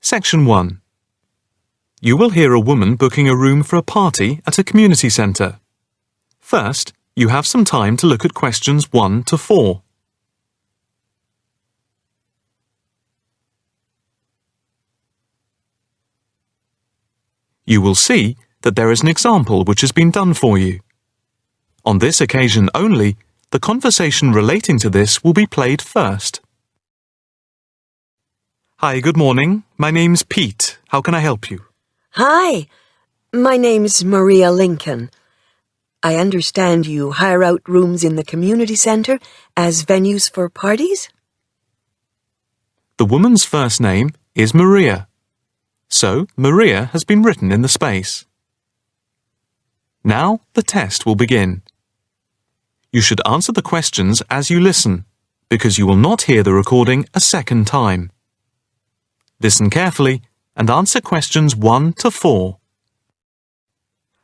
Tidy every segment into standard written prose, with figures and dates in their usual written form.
Section 1. You will hear a woman booking a room for a party at a community centre. First, you have some time to look at questions 1 to 4. You will see that there is an example which has been done for you. On this occasion only, the conversation relating to this will be played first. Hi, good morning. My name's Pete. How can I help you? Hi, my name's Maria Lincoln. I understand you hire out rooms in the community centre as venues for parties? The woman's first name is Maria. So, Maria has been written in the space. Now, the test will begin. You should answer the questions as you listen, because you will not hear the recording a second time. Listen carefully and answer questions 1 to 4.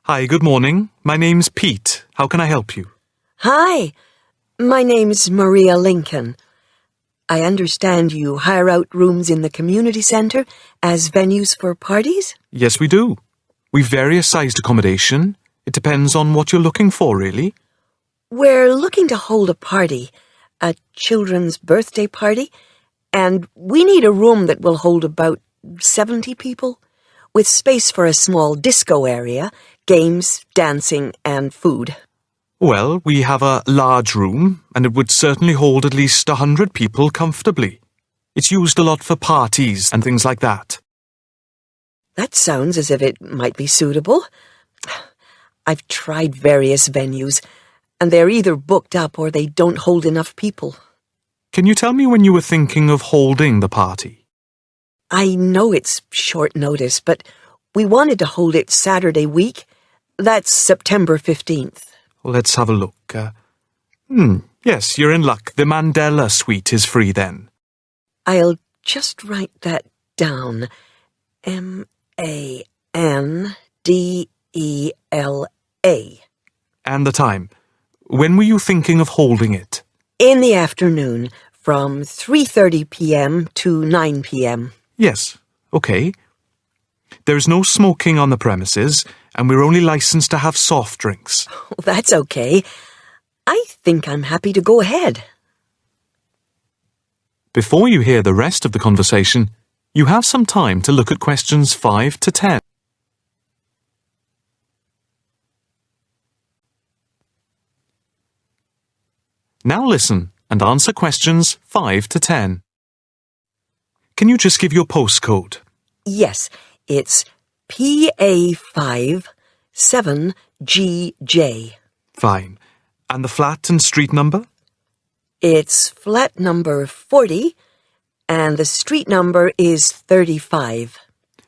Hi, good morning. My name's Pete. How can I help you? Hi, my name's Maria Lincoln. I understand you hire out rooms in the community centre as venues for parties? Yes, we do. We've various sized accommodation. It depends on what you're looking for, really. We're looking to hold a party, a children's birthday party, and we need a room that will hold about 70 people, with space for a small disco area, games, dancing, and food. Well, we have a large room, and it would certainly hold at least 100 people comfortably. It's used a lot for parties and things like that. That sounds as if it might be suitable. I've tried various venues, and they're either booked up or they don't hold enough people. Can you tell me when you were thinking of holding the party? I know it's short notice, but we wanted to hold it Saturday week. That's September 15th. Let's have a look. Yes, you're in luck. The Mandela suite is free then. I'll just write that down. M-A-N-D-E-L-A. And the time. When were you thinking of holding it? In the afternoon, from 3:30 p.m. to 9 p.m. Yes, okay. There's no smoking on the premises, and we're only licensed to have soft drinks. That's okay. I think I'm happy to go ahead. Before you hear the rest of the conversation, you have some time to look at questions 5 to 10. Now listen and answer questions 5 to 10. Can you just give your postcode? Yes, it's PA5 7GJ. Fine. And the flat and street number? It's flat number 40, and the street number is 35.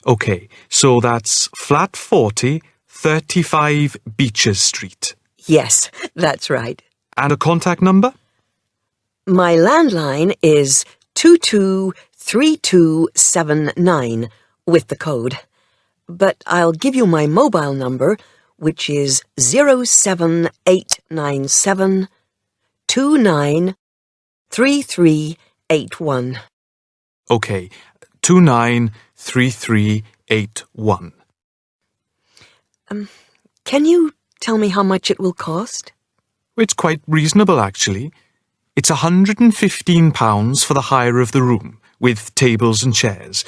Okay, so that's flat 40, 35 Beaches Street. Yes, that's right. And a contact number? My landline is 223279 with the code. But I'll give you my mobile number, which is 07897 293381. Okay, 293381. Can you tell me how much it will cost? It's quite reasonable, actually. It's £115 for the hire of the room, with tables and chairs.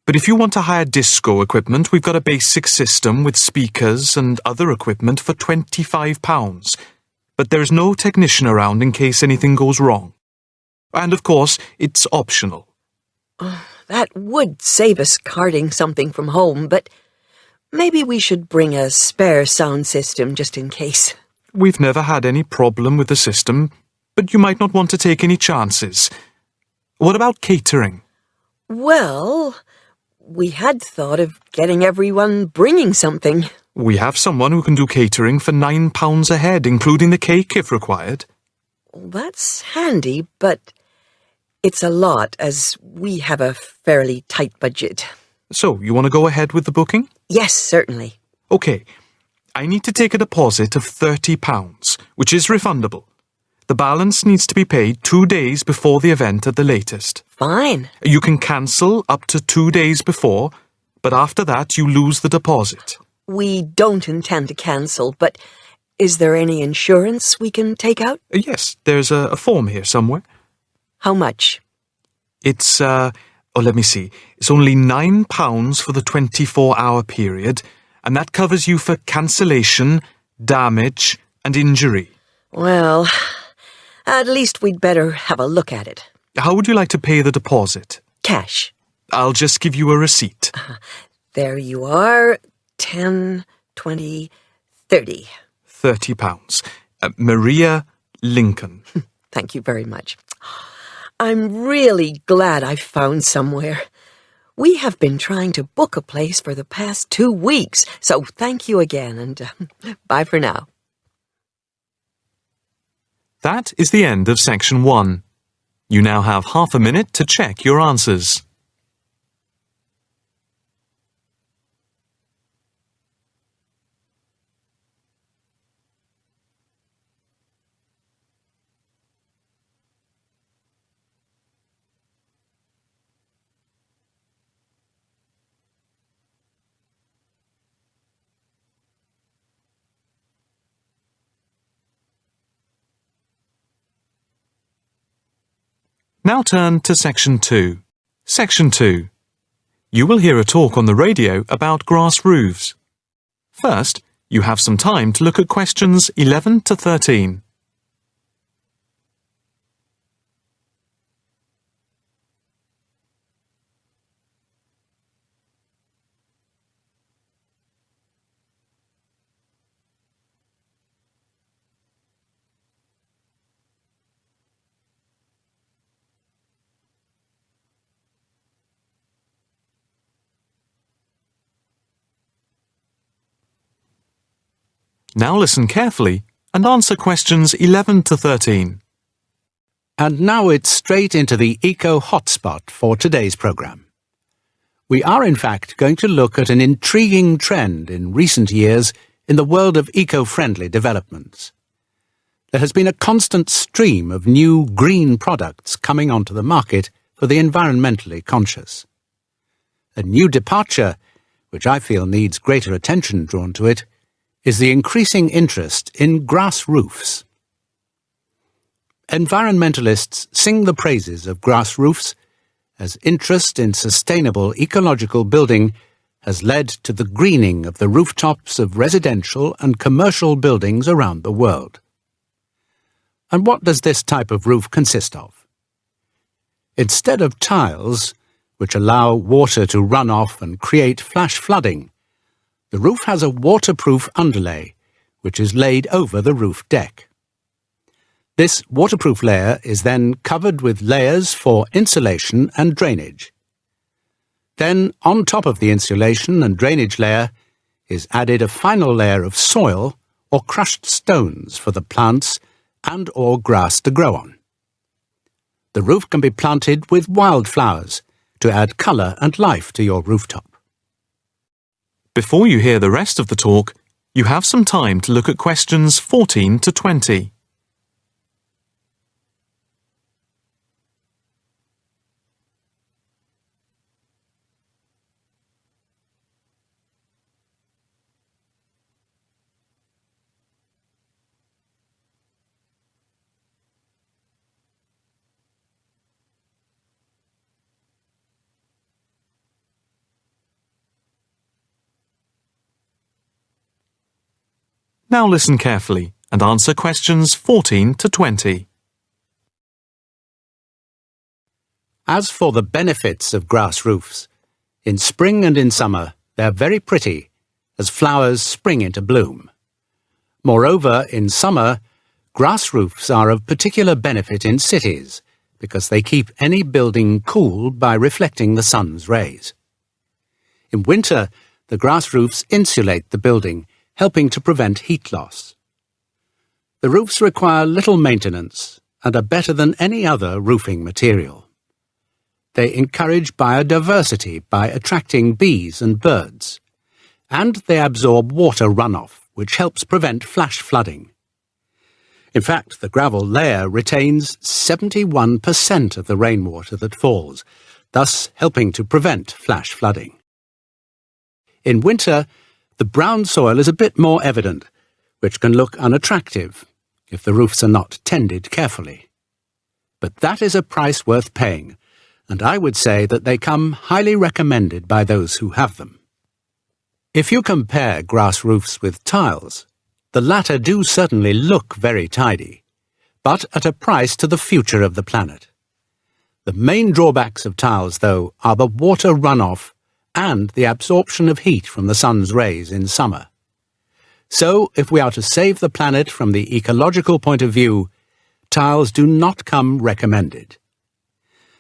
But if you want to hire disco equipment, we've got a basic system with speakers and other equipment for £25. But there's no technician around in case anything goes wrong. And of course, it's optional. That would save us carting something from home, but maybe we should bring a spare sound system just in case. We've never had any problem with the system, but you might not want to take any chances. What about catering? Well, we had thought of getting everyone bringing something. We have someone who can do catering for £9 a head, including the cake if required. That's handy, but it's a lot as we have a fairly tight budget. So, you want to go ahead with the booking? Yes, certainly. Okay. I need to take a deposit of £30, which is refundable. The balance needs to be paid 2 days before the event at the latest. Fine. You can cancel up to 2 days before, but after that you lose the deposit. We don't intend to cancel, but is there any insurance we can take out? Yes, there's a form here somewhere. How much? It's, let me see. It's only £9 for the 24-hour period, and that covers you for cancellation, damage, and injury. Well, at least we'd better have a look at it. How would you like to pay the deposit? Cash. I'll just give you a receipt. There you are. 10, 20, 30. £30. Maria Lincoln. Thank you very much. I'm really glad I found somewhere. We have been trying to book a place for the past 2 weeks, so thank you again, and bye for now. That is the end of section 1. You now have half a minute to check your answers. Now turn to Section 2. Section 2. You will hear a talk on the radio about grass roofs. First, you have some time to look at questions 11 to 13. Now listen carefully and answer questions 11 to 13. And now it's straight into the Eco Hotspot for today's programme. We are in fact going to look at an intriguing trend in recent years in the world of eco-friendly developments. There has been a constant stream of new green products coming onto the market for the environmentally conscious. A new departure, which I feel needs greater attention drawn to it, is the increasing interest in grass roofs. Environmentalists sing the praises of grass roofs as interest in sustainable ecological building has led to the greening of the rooftops of residential and commercial buildings around the world. And what does this type of roof consist of? Instead of tiles, which allow water to run off and create flash flooding, the roof has a waterproof underlay, which is laid over the roof deck. This waterproof layer is then covered with layers for insulation and drainage. Then, on top of the insulation and drainage layer, is added a final layer of soil or crushed stones for the plants and/or grass to grow on. The roof can be planted with wildflowers to add colour and life to your rooftop. Before you hear the rest of the talk, you have some time to look at questions 14 to 20. Now listen carefully and answer questions 14 to 20. As for the benefits of grass roofs, in spring and in summer they're very pretty as flowers spring into bloom. Moreover, in summer, grass roofs are of particular benefit in cities because they keep any building cool by reflecting the sun's rays. In winter, the grass roofs insulate the building, helping to prevent heat loss. The roofs require little maintenance and are better than any other roofing material. They encourage biodiversity by attracting bees and birds, and they absorb water runoff, which helps prevent flash flooding. In fact, the gravel layer retains 71% of the rainwater that falls, thus helping to prevent flash flooding. In winter, the brown soil is a bit more evident, which can look unattractive if the roofs are not tended carefully. But that is a price worth paying, and I would say that they come highly recommended by those who have them. If you compare grass roofs with tiles, the latter do certainly look very tidy, but at a price to the future of the planet. The main drawbacks of tiles, though, are the water runoff and the absorption of heat from the sun's rays in summer. So, if we are to save the planet from the ecological point of view, tiles do not come recommended.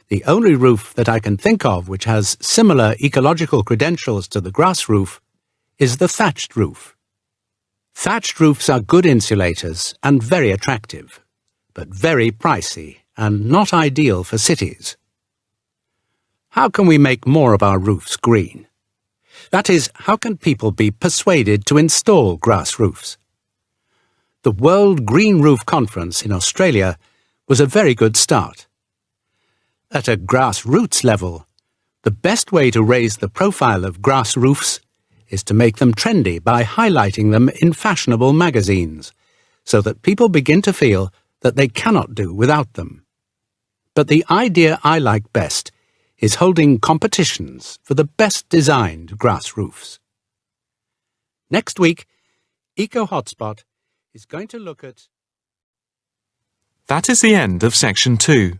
The only roof that I can think of which has similar ecological credentials to the grass roof is the thatched roof. Thatched roofs are good insulators and very attractive, but very pricey and not ideal for cities. How can we make more of our roofs green? That is, how can people be persuaded to install grass roofs? The World Green Roof Conference in Australia was a very good start. At a grassroots level, the best way to raise the profile of grass roofs is to make them trendy by highlighting them in fashionable magazines, so that people begin to feel that they cannot do without them. But the idea I like best is holding competitions for the best designed grass roofs. Next week, Eco Hotspot is going to look at... That is the end of section 2.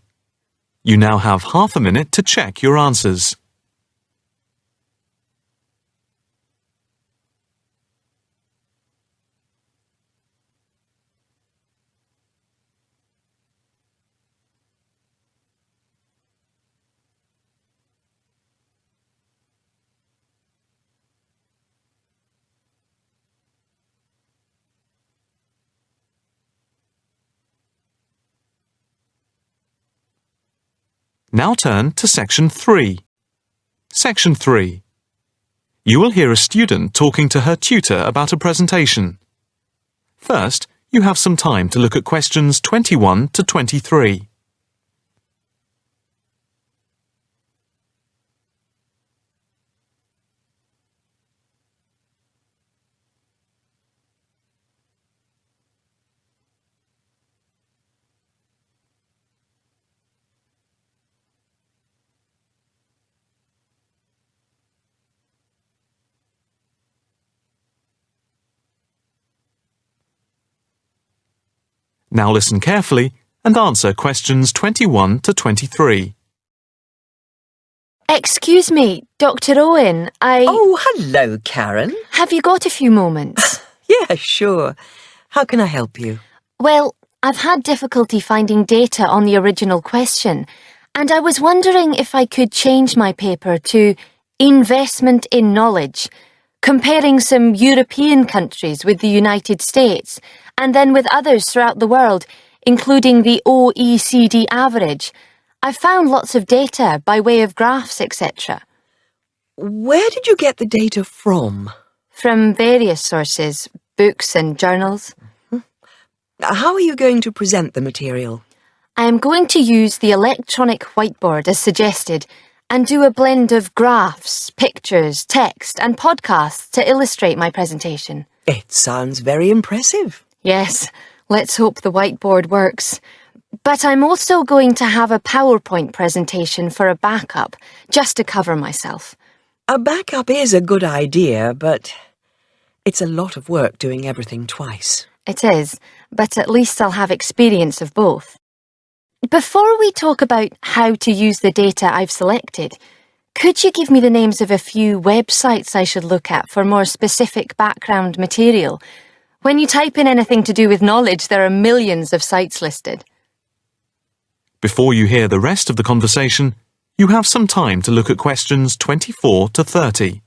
You now have half a minute to check your answers. Now turn to section 3. Section 3. You will hear a student talking to her tutor about a presentation. First, you have some time to look at questions 21 to 23. Now listen carefully and answer questions 21 to 23. Excuse me, Dr. Owen, Oh, hello, Karen. Have you got a few moments? Yeah, sure. How can I help you? Well, I've had difficulty finding data on the original question, and I was wondering if I could change my paper to Investment in Knowledge, comparing some European countries with the United States, and then with others throughout the world, including the OECD average. I found lots of data by way of graphs, etc. Where did you get the data from? From various sources, books and journals. How are you going to present the material? I am going to use the electronic whiteboard as suggested and do a blend of graphs, pictures, text and podcasts to illustrate my presentation. It sounds very impressive. Yes, let's hope the whiteboard works. But I'm also going to have a PowerPoint presentation for a backup, just to cover myself. A backup is a good idea, but it's a lot of work doing everything twice. It is, but at least I'll have experience of both. Before we talk about how to use the data I've selected, could you give me the names of a few websites I should look at for more specific background material? When you type in anything to do with knowledge, there are millions of sites listed. Before you hear the rest of the conversation, you have some time to look at questions 24 to 30.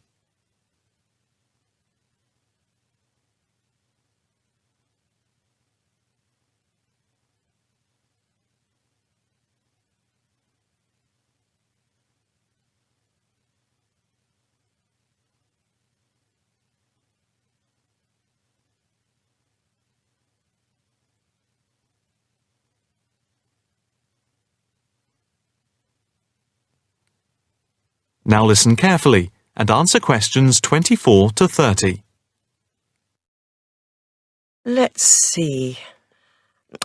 Now listen carefully and answer questions 24 to 30. Let's see.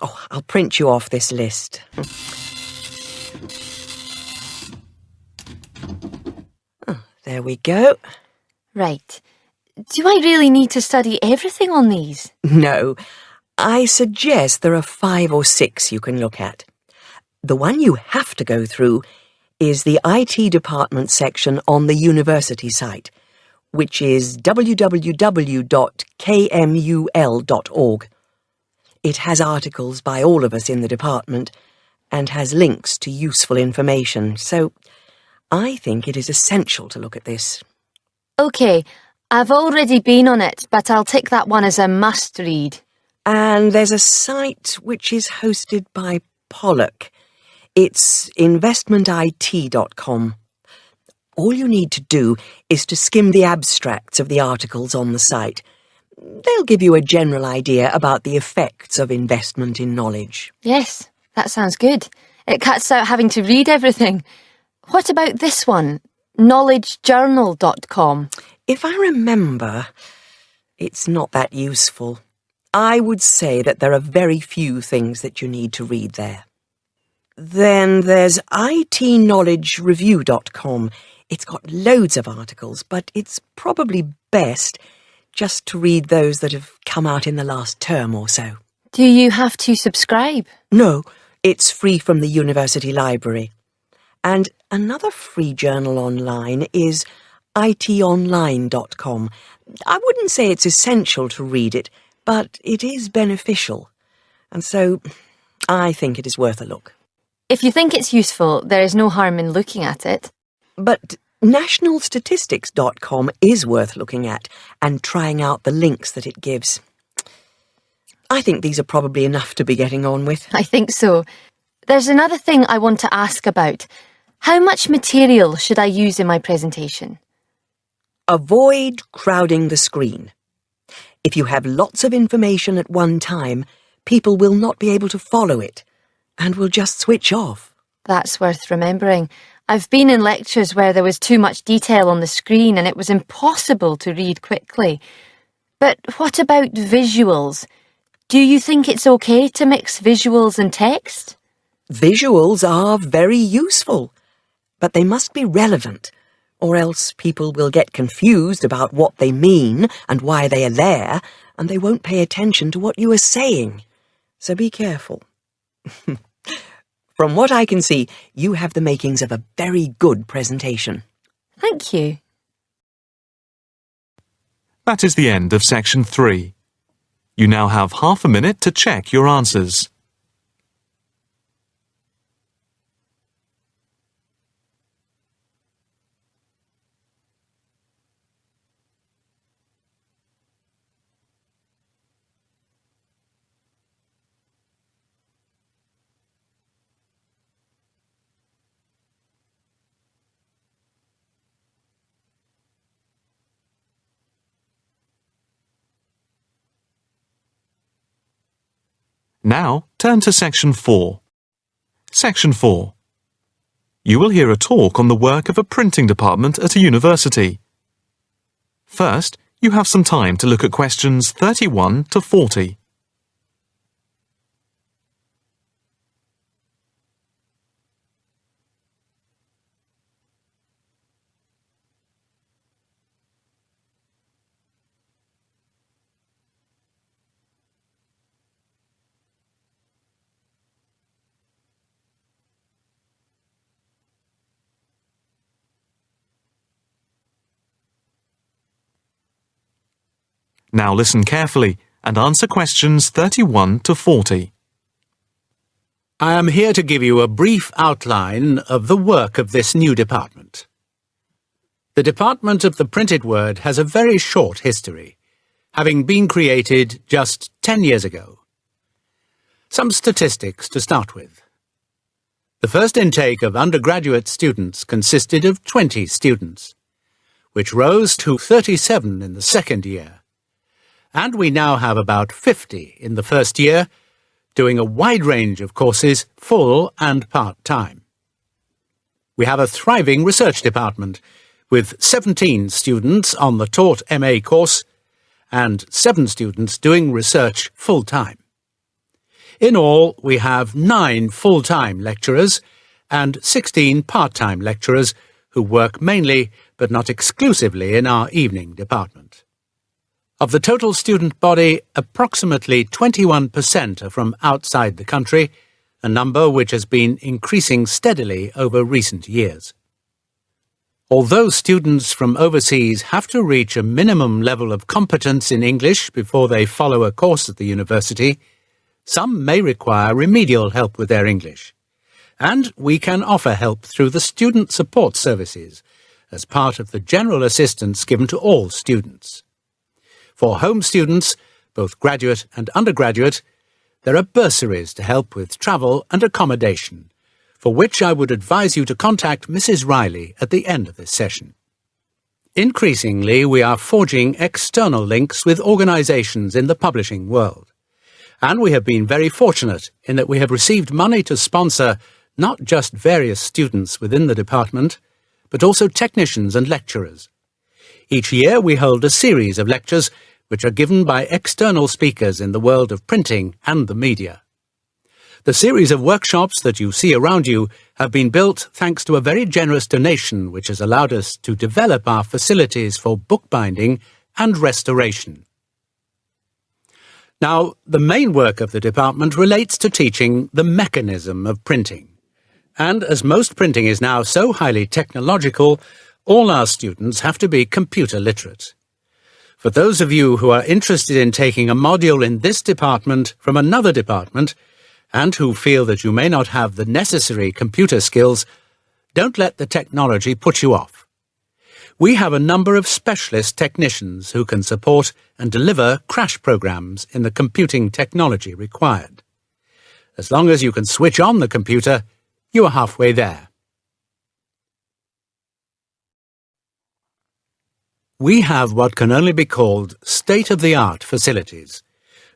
Oh, I'll print you off this list. Oh, there we go. Right. Do I really need to study everything on these? No, I suggest there are 5 or 6 you can look at. The one you have to go through is the IT department section on the university site, which is www.kmul.org. It has articles by all of us in the department and has links to useful information, so I think it is essential to look at this. OK, I've already been on it, but I'll tick that one as a must-read. And there's a site which is hosted by Pollock. It's investmentit.com. All you need to do is to skim the abstracts of the articles on the site. They'll give you a general idea about the effects of investment in knowledge. Yes, that sounds good. It cuts out having to read everything. What about this one? knowledgejournal.com. If I remember, it's not that useful. I would say that there are very few things that you need to read there. Then there's itknowledgereview.com. It's got loads of articles, but it's probably best just to read those that have come out in the last term or so. Do you have to subscribe? No, it's free from the university library. And another free journal online is itonline.com. I wouldn't say it's essential to read it, but it is beneficial. And so I think it is worth a look. If you think it's useful, there is no harm in looking at it. But nationalstatistics.com is worth looking at and trying out the links that it gives. I think these are probably enough to be getting on with. I think so. There's another thing I want to ask about. How much material should I use in my presentation? Avoid crowding the screen. If you have lots of information at one time, people will not be able to follow it and will just switch off. That's worth remembering. I've been in lectures where there was too much detail on the screen and it was impossible to read quickly. But what about visuals? Do you think it's okay to mix visuals and text? Visuals are very useful, but they must be relevant, or else people will get confused about what they mean and why they are there, and they won't pay attention to what you are saying. So be careful. From what I can see, you have the makings of a very good presentation. Thank you. That is the end of section 3. You now have half a minute to check your answers. Now, turn to Section 4. Section 4. You will hear a talk on the work of a printing department at a university. First, you have some time to look at questions 31 to 40. Now listen carefully and answer questions 31 to 40. I am here to give you a brief outline of the work of this new department. The Department of the Printed Word has a very short history, having been created just 10 years ago. Some statistics to start with. The first intake of undergraduate students consisted of 20 students, which rose to 37 in the second year. And we now have about 50 in the first year, doing a wide range of courses, full and part-time. We have a thriving research department, with 17 students on the taught MA course and 7 students doing research full-time. In all, we have 9 full-time lecturers and 16 part-time lecturers who work mainly but not exclusively in our evening department. Of the total student body, approximately 21% are from outside the country, a number which has been increasing steadily over recent years. Although students from overseas have to reach a minimum level of competence in English before they follow a course at the university, some may require remedial help with their English, and we can offer help through the Student Support Services as part of the general assistance given to all students. For home students, both graduate and undergraduate, there are bursaries to help with travel and accommodation, for which I would advise you to contact Mrs. Riley at the end of this session. Increasingly, we are forging external links with organisations in the publishing world, and we have been very fortunate in that we have received money to sponsor not just various students within the department, but also technicians and lecturers. Each year we hold a series of lectures which are given by external speakers in the world of printing and the media. The series of workshops that you see around you have been built thanks to a very generous donation which has allowed us to develop our facilities for bookbinding and restoration. Now, the main work of the department relates to teaching the mechanism of printing. And as most printing is now so highly technological, all our students have to be computer literate. For those of you who are interested in taking a module in this department from another department, and who feel that you may not have the necessary computer skills, don't let the technology put you off. We have a number of specialist technicians who can support and deliver crash programs in the computing technology required. As long as you can switch on the computer, you are halfway there. We have what can only be called state-of-the-art facilities,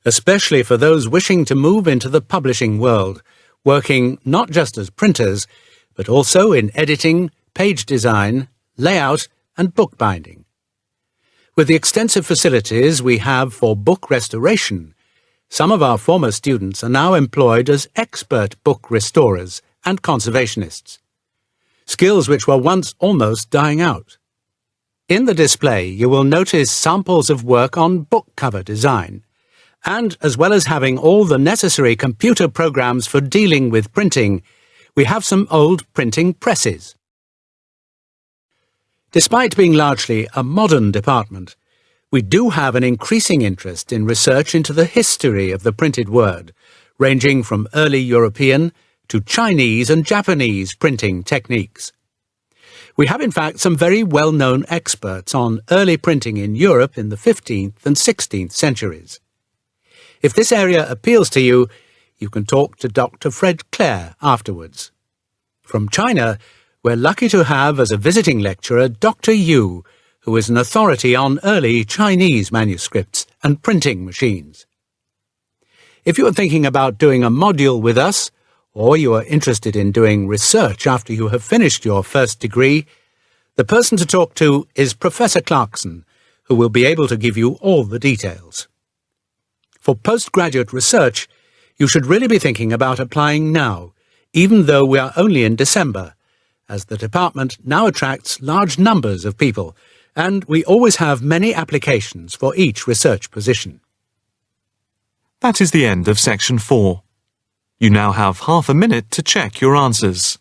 especially for those wishing to move into the publishing world, working not just as printers, but also in editing, page design, layout, and bookbinding. With the extensive facilities we have for book restoration, some of our former students are now employed as expert book restorers and conservationists, skills which were once almost dying out. In the display you will notice samples of work on book cover design, and as well as having all the necessary computer programs for dealing with printing, we have some old printing presses. Despite being largely a modern department, we do have an increasing interest in research into the history of the printed word, ranging from early European to Chinese and Japanese printing techniques. We have in fact some very well-known experts on early printing in Europe in the 15th and 16th centuries. If this area appeals to you, you can talk to Dr. Fred Clare afterwards. From China, we're lucky to have as a visiting lecturer Dr. Yu, who is an authority on early Chinese manuscripts and printing machines. If you are thinking about doing a module with us, or you are interested in doing research after you have finished your first degree, the person to talk to is Professor Clarkson, who will be able to give you all the details. For postgraduate research, you should really be thinking about applying now, even though we are only in December, as the department now attracts large numbers of people, and we always have many applications for each research position. That is the end of section 4. You now have half a minute to check your answers.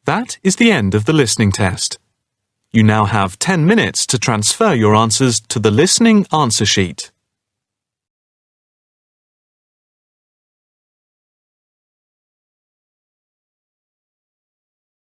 That is the end of the listening test. You now have 10 minutes to transfer your answers to the listening answer sheet.